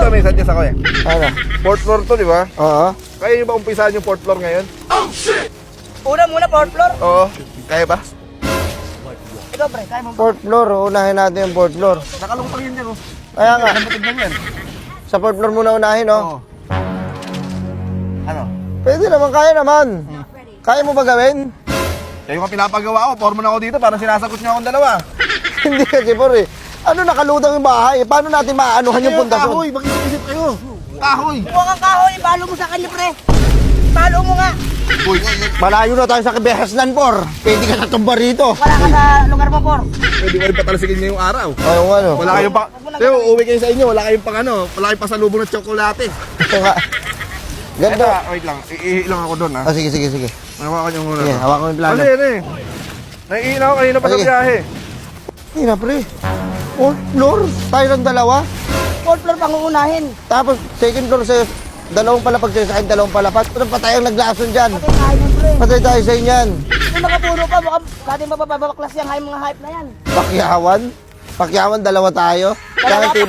Ito, may suggest ako eh. Ano? Fourth floor to, di ba? Oo. Kaya nyo ba umpisahan yung fourth floor ngayon? Una muna, fourth floor. Oo. Kaya ba? Ikaw, pre, kaya mo ba? Fourth floor, unahin natin yung fourth floor. Nakalungtang yun yan, oh. Kaya nga, Namatid lang yan. sa fourth floor muna unahin, oh. Oo. Ano? Pwede naman, kaya naman. Kaya mo ba gawin? Kaya yung pinapagawa ko, foreman ako dito, parang sinasagot niya akong dalawa. Hindi kasi, por eh. Ano, nakalutang yung bahay? Paano natin maaanuhan yung pundasyon? Kahoy, mag-isip kayo. Kahoy. Huwag kang kahoy, palo mo sa kanya, pre. Palo mo nga. Uy, Malayo na tayo sa Kibehasnan, por. Pwede ka natumba rito. Wala ka sa lugar mo, por. pwede ko rin patalsigin ngayong araw. Ayun, ano? Wala kayong pa... Pero uuwi kayo sa inyo, wala kayong pang ano, wala kayong pasalubong ng tsokolate. Ito nga. Ito, Ganda. wait lang, iihi lang ako doon, ha. Ah, sige, sige, sige. Hawakan niyo muna. Sige, hawakan mo yung plano. Ano yun eh? Naiihi na ako kanina pa sa Sige. biyahe. Hindi na, pre. Fourth floor, tayo ng dalawa. Fourth floor pang uunahin. Tapos, second floor sa'yo. Dalawang palapag sa'yo sa akin, dalawang palapag. Ano pa tayong naglason dyan? Patay na hype, pre. Patay tayo sa inyan. Kung makapuno pa, baka dati mapapabaklas yung mga hype na yan. Pakyawan. Pakyawan, dalawa tayo. Kaya tiba